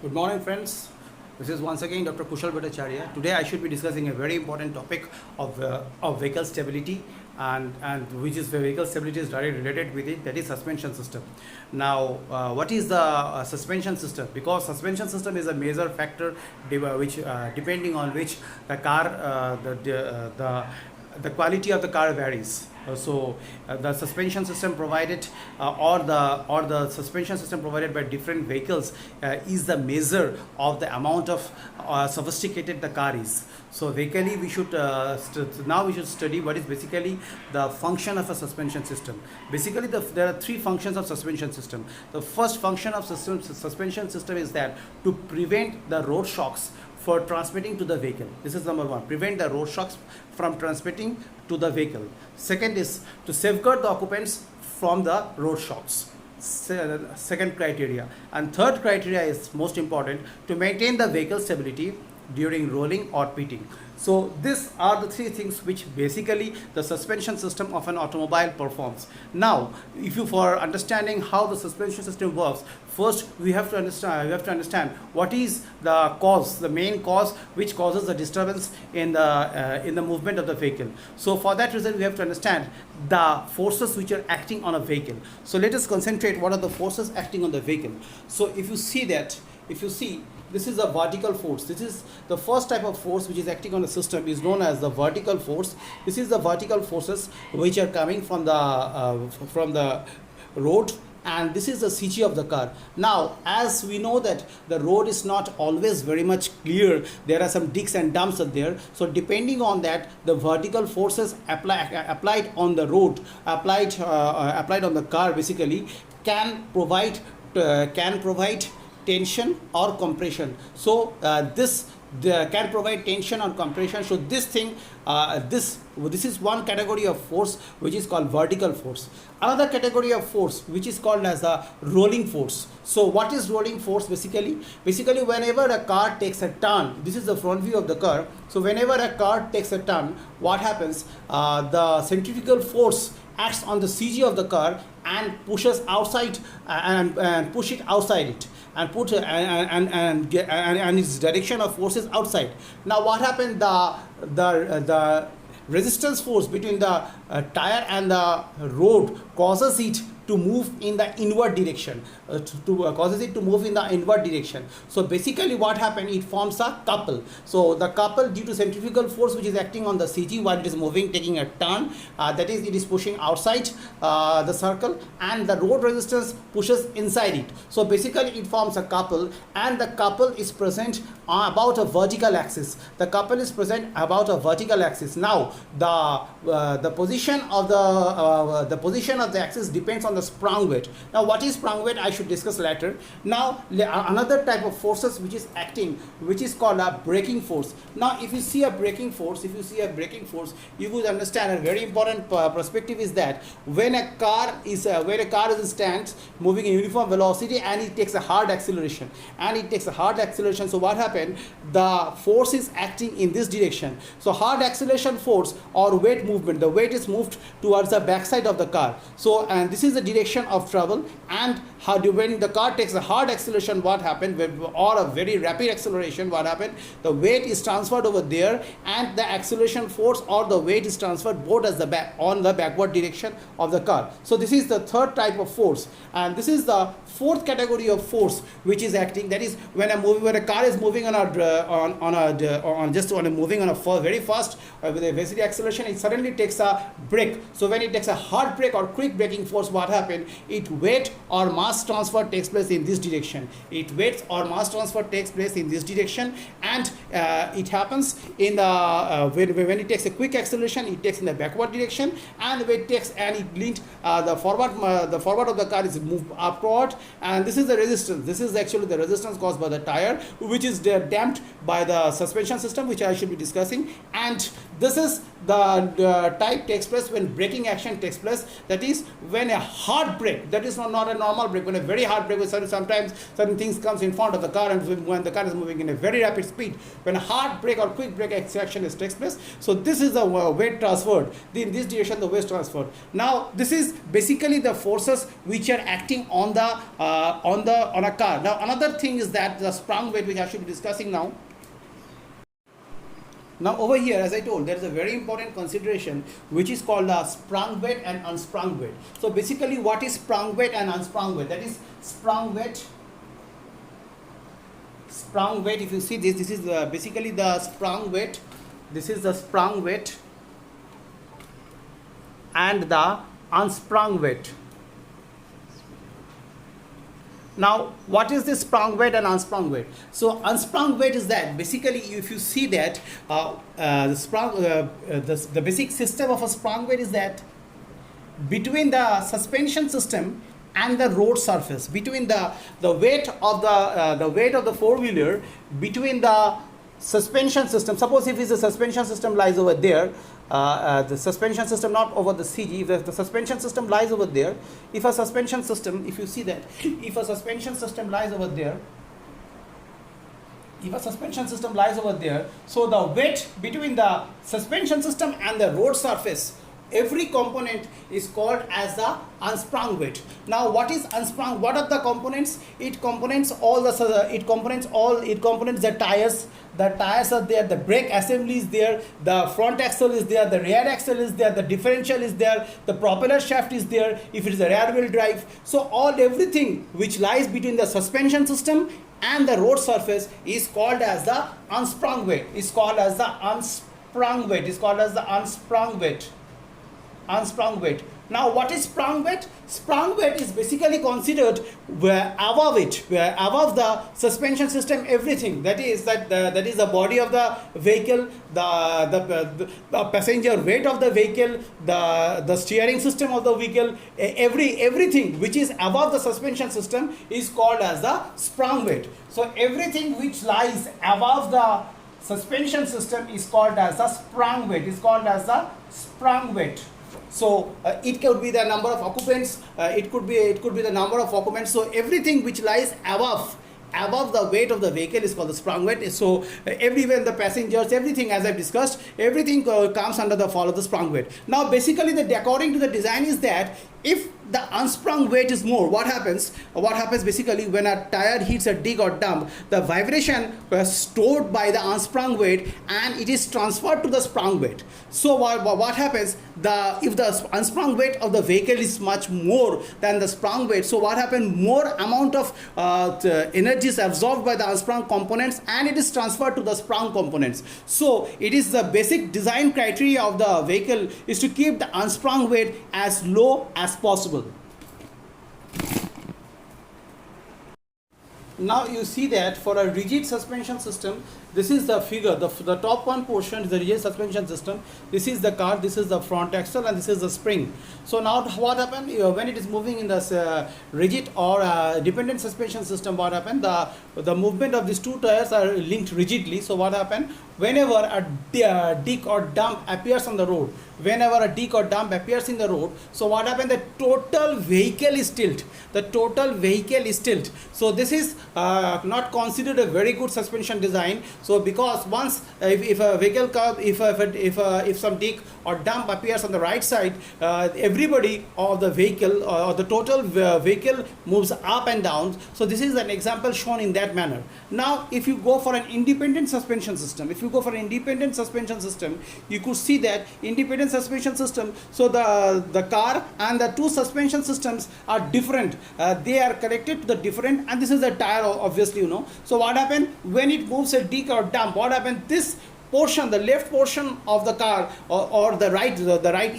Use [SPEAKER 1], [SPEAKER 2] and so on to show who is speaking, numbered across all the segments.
[SPEAKER 1] Good morning, friends. This is once again Dr. Kushal Bhattacharya. Today I should be discussing a very important topic of vehicle stability, and which is vehicle stability is directly related with it, that is suspension system. Now, what is the suspension system? Because suspension system is a major factor which depending on which the car the quality of the car varies. The suspension system provided or the suspension system provided by different vehicles is the measure of the amount of sophisticated the car is. So basically we should now we should study what is basically the function of a suspension system. Basically there are three functions of suspension system. The first function of suspension system is that to prevent the road shocks for transmitting to the vehicle. This is number one, prevent the road shocks from transmitting to the vehicle. Second is to safeguard the occupants from the road shocks. Second criteria. And third criteria is most important, to maintain the vehicle stability during rolling or pitting. So these are the three things which basically the suspension system of an automobile performs. Now, if you for understanding how the suspension system works, first we have to understand what is the cause, the main cause which causes the disturbance in the movement of the vehicle. So for that reason we have to understand the forces which are acting on a vehicle. So let us concentrate what are the forces acting on the vehicle. So if you see, this is a vertical force. This is the first type of force which is acting on the system, is known as the vertical force. This is the vertical forces which are coming from the road, and this is the CG of the car. Now, as we know that the road is not always very much clear, there are some dips and dumps are there. So depending on that, the vertical forces applied on the road, applied on the car basically can provide tension or compression. So this can provide tension or compression. So this thing, this is one category of force which is called vertical force. Another category of force which is called as a rolling force. So what is rolling force basically? Basically, whenever a car takes a turn, this is the front view of the car. So whenever a car takes a turn, what happens? The centrifugal force acts on the CG of the car and pushes outside and push it outside it, and put and its direction of forces outside. Now what happened? The resistance force between the tire and the road causes it to move in the inward direction, causes it to move in the inward direction. So basically what happened, it forms a couple. So the couple, due to centrifugal force which is acting on the CG while it is moving, taking a turn, that is, it is pushing outside the circle, and the road resistance pushes inside it. So basically it forms a couple, and the couple is present about a vertical axis. The couple is present about a vertical axis. Now the position of the axis depends on the sprung weight. Now what is sprung weight, I should discuss later. Now another type of forces which is acting, which is called a braking force. Now if you see a braking force, you would understand a very important perspective is that when a car is in stance moving in uniform velocity and it takes a hard acceleration, so what happened? The force is acting in this direction. So hard acceleration force or weight movement, the weight is moved towards the backside of the car. So, and this is the direction of travel. And when the car takes a hard acceleration, what happened? Or a very rapid acceleration, what happened? The weight is transferred over there, and the acceleration force or the weight is transferred both as the backward direction of the car. So this is the third type of force, and this is the fourth category of force which is acting. That is, when a car is moving moving on a very fast with a velocity acceleration, it suddenly takes a brake. So when it takes a hard brake or quick braking force, what happened? It weight or mass transfer takes place in this direction. And it happens in the when it takes a quick acceleration, it takes in the backward direction, and when it takes and it linked the forward of the car is moved upward, and this is the resistance. This is actually the resistance caused by the tire, which is damped by the suspension system, which I should be discussing. And This is the type takes place when braking action takes place. That is when a hard brake, that is not a normal brake, when a very hard brake, sometimes certain things comes in front of the car, and when the car is moving in a very rapid speed, when a hard brake or quick brake action takes place. So this is the weight transferred. In this direction the weight transferred. Now this is basically the forces which are acting on a car. Now another thing is that the sprung weight, which I should be discussing now. Now over here, as I told, there is a very important consideration which is called the sprung weight and unsprung weight. So basically, what is sprung weight and unsprung weight? That is sprung weight. Sprung weight, if you see this is basically the sprung weight. This is the sprung weight and the unsprung weight. Now, what is this sprung weight and unsprung weight? So, unsprung weight is that basically, if you see that the basic system of a sprung weight is that between the suspension system and the road surface, between the weight of the four-wheeler, between the suspension system. Suppose if the suspension system lies over there, the suspension system not over the CG, if the suspension system lies over there, if a suspension system, if you see that, if a suspension system lies over there, so the weight between the suspension system and the road surface, every component is called as the unsprung weight. Now, what is unsprung? What are the components? It components the tires. The tires are there. The brake assembly is there. The front axle is there. The rear axle is there. The differential is there. The propeller shaft is there. If it is a rear wheel drive, so everything which lies between the suspension system and the road surface is called as the unsprung weight. Unsprung weight. Now, what is sprung weight? Sprung weight is basically considered where above the suspension system, everything that is the body of the vehicle, the passenger weight of the vehicle, the steering system of the vehicle, everything which is above the suspension system is called as the sprung weight. So everything which lies above the suspension system is called as the sprung weight. So it could be the number of occupants. It could be the number of occupants. So everything which lies above the weight of the vehicle is called the sprung weight. So everywhere the passengers, everything as I discussed, everything comes under the fall of the sprung weight. Now basically, according to the design is that if the unsprung weight is more, what happens basically when a tire hits a dig or dump, the vibration was stored by the unsprung weight and it is transferred to the sprung weight. So what happens, if the unsprung weight of the vehicle is much more than the sprung weight, so what happens, more amount of energy is absorbed by the unsprung components and it is transferred to the sprung components. So it is the basic design criteria of the vehicle is to keep the unsprung weight as low as possible. Now you see that for a rigid suspension system, this is the figure, the top one portion is the rigid suspension system. This is the car, this is the front axle, and this is the spring. So now what happened when it is moving in this rigid or dependent suspension system, what happened, the movement of these two tires are linked rigidly. So what happened, whenever a dig or dump appears on the road, so what happened, the total vehicle is tilt. So this is not considered a very good suspension design. So because once if a vehicle comes, if some dig or dump appears on the right side, everybody of the vehicle or the total vehicle moves up and down. So this is an example shown in that manner. Now if you go for an independent suspension system, you could see that independent suspension system, so the car and the two suspension systems are different. They are connected to the different, and this is the tire, obviously, So what happened when it moves a dig or dump, what happened, this portion, the left portion of the car or the right,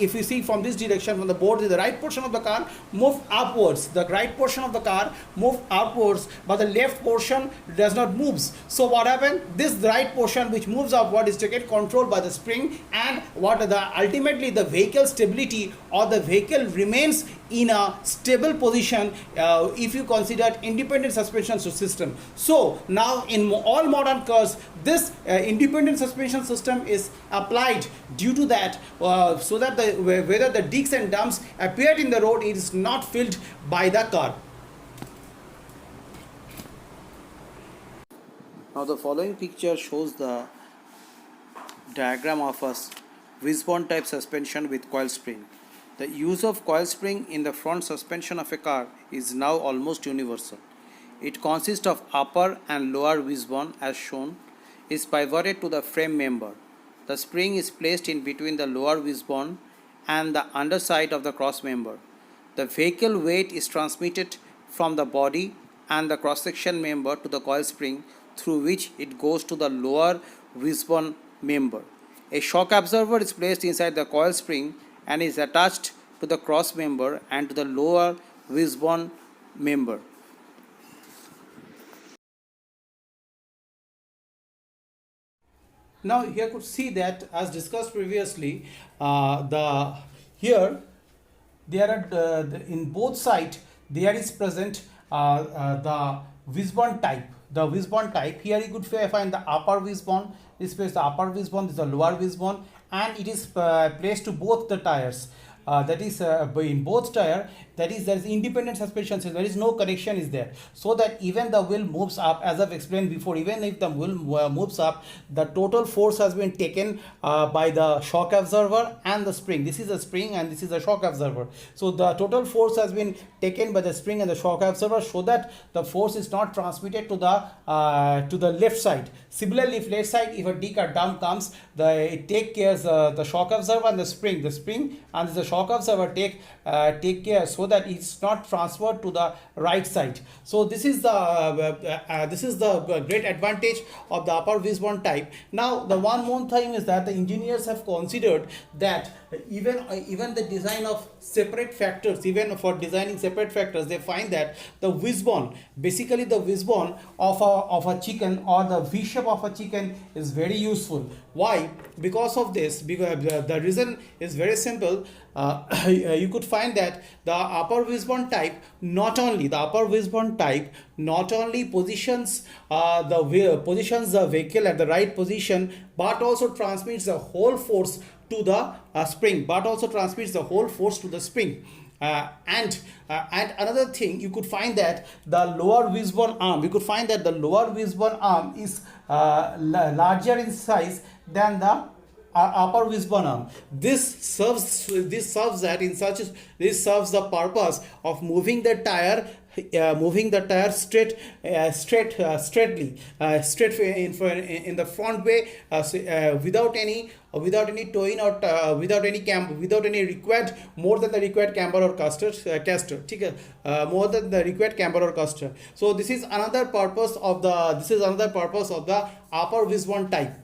[SPEAKER 1] if you see from this direction, from the board, the right portion of the car move upwards. The right portion of the car move upwards, but the left portion does not move. So what happened, this right portion which moves upward is taken control by the spring, and ultimately the vehicle stability or the vehicle remains in a stable position if you consider independent suspension system. So now in all modern cars, this independent suspension system is applied due to that, so that whether the digs and dumps appeared in the road, it is not filled by the car. Now the following picture shows the diagram of a wishbone type suspension with coil spring. The use of coil spring in the front suspension of a car is now almost universal. It consists of upper and lower wishbone, as shown, is pivoted to the frame member. The spring is placed in between the lower wishbone and the underside of the cross member. The vehicle weight is transmitted from the body and the cross-section member to the coil spring, through which it goes to the lower wishbone member. A shock absorber is placed inside the coil spring and is attached to the cross member and to the lower wishbone member. Now here could see that, as discussed previously, here there are in both sides there is present the wishbone type. The wishbone type, here you could find the upper wishbone, this is the upper wishbone, this is the lower wishbone, and it is placed to both the tires. That is in both tire, that is there is independent suspension system, there is no connection is there, so that even the wheel moves up, as I've explained before, even if the wheel moves up, the total force has been taken by the shock absorber and the spring. This is a spring and this is a shock absorber, so the total force has been taken by the spring and the shock absorber, so that the force is not transmitted to the left side. Similarly, if left side, if a dig or dump comes, it take care the shock absorber and the spring and the shock absorber take care, so that it's not transferred to the right side. So this is the great advantage of the upper wishbone type. Now the one more thing is that the engineers have considered that even the design of separate factors, even for designing separate factors, they find that the wishbone, basically the wishbone of a chicken or the V shape of a chicken, is very useful. Why? Because of this, because the reason is very simple. You could find that the upper wishbone type not only positions the vehicle at the right position, but also transmits the whole force to the spring. And another thing, you could find that the lower wishbone arm, is larger in size than the upper wishbone arm. This serves the purpose of moving the tire straightly in the front way, without any towing or without any required more than the required camber or caster. More than the required camber or caster. So this is another purpose of the upper wishbone type.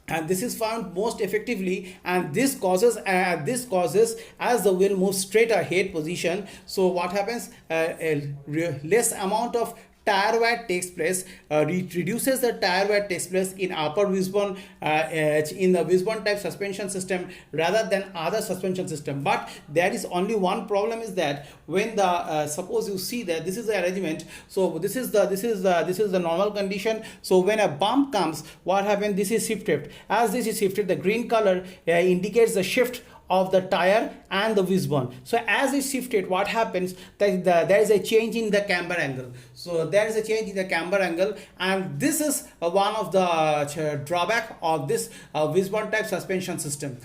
[SPEAKER 1] And this is found most effectively, and this causes as the wheel moves straight ahead position. So what happens? Less amount of tire wear takes place, reduces the tire wear takes place in upper wishbone, in the wishbone type suspension system rather than other suspension system. But there is only one problem, is that when the suppose you see that this is the arrangement, so this is the normal condition. So when a bump comes, what happens? This is shifted. As this is shifted, the green color indicates the shift of the tire and the wishbone. So as it shifted, what happens? There is a change in the camber angle. So there is a change in the camber angle, and this is one of the drawback of this wishbone type suspension system.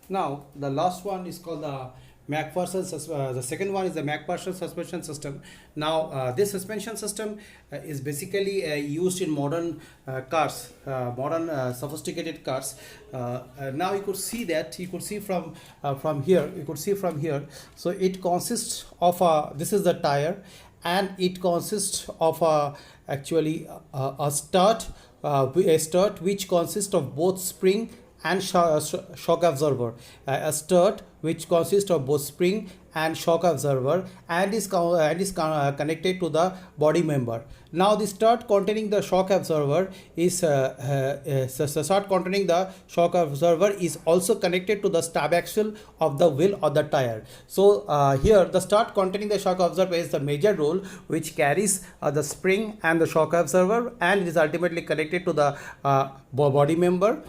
[SPEAKER 1] Now the last one is called the the second one is the McPherson suspension system. Now this suspension system is basically used in modern cars, modern sophisticated cars. Now you could see from here. So it consists of this is the tire, and it consists of a strut which consists of both spring and shock absorber. A strut which consists of both spring and shock absorber, and is connected to the body member. Now the stud containing the shock absorber is stud containing the shock absorber is also connected to the stub axle of the wheel or the tire. So here the stud containing the shock absorber plays the major role, which carries the spring and the shock absorber, and it is ultimately connected to the body member,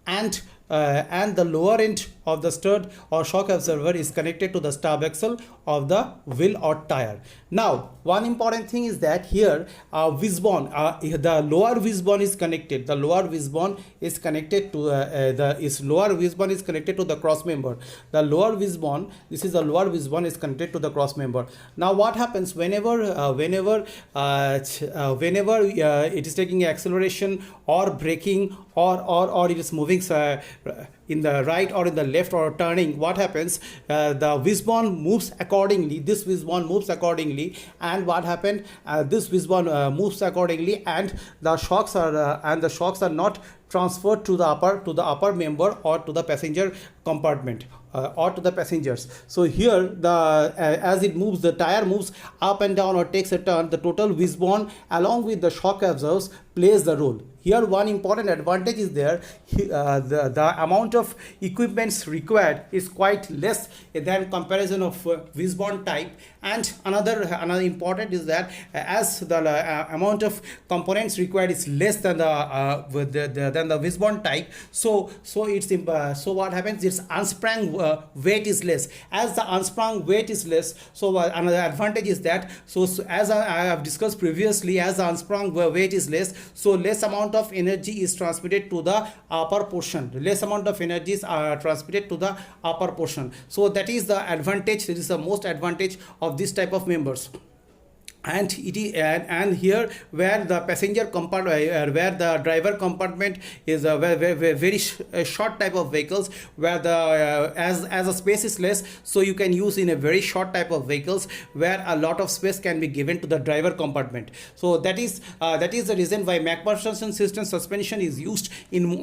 [SPEAKER 1] and the lower end of the stud or shock absorber is connected to the stub axle of the wheel or tire. Now one important thing is that here wishbone, the lower wishbone is connected. The lower wishbone is connected to lower wishbone is connected to the cross member. The lower wishbone, this is the lower wishbone, is connected to the cross member. Now what happens whenever it is taking acceleration or braking, or it is moving in the right or in the left or turning, what happens, the wishbone moves accordingly. This wishbone moves accordingly, and what happened, this wishbone moves accordingly, and the shocks are not transferred to the upper member or to the passenger compartment or to the passengers. So here as it moves, the tire moves up and down or takes a turn, the total wishbone along with the shock absorbers plays the role. Here one important advantage is there, the amount of equipments required is quite less than comparison of wishbone type, and another important is that as the amount of components required is less than the wishbone type, so what happens is unsprung weight is less. As the unsprung weight is less, so another advantage is that, so as I have discussed previously, as the unsprung weight is less, so less amount of energy is transmitted to the upper portion. Less amount of energy is transmitted to the upper portion. So that is the advantage. This is the most advantage of this type of members. And it is and here where the passenger compartment, where the driver compartment is a very short type of vehicles, where the as a space is less, so you can use in a very short type of vehicles where a lot of space can be given to the driver compartment. So that is the reason why MacPherson system suspension is used in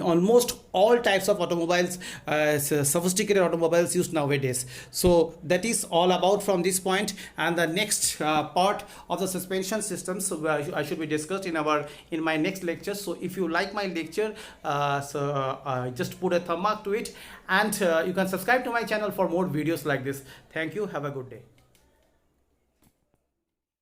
[SPEAKER 1] almost all types of automobiles, sophisticated automobiles used nowadays. So that is all about from this point, and the next part of the suspension systems I should be discussed in my next lecture. So if you like my lecture, just put a thumb mark to it, and you can subscribe to my channel for more videos like this. Thank you. Have a good day.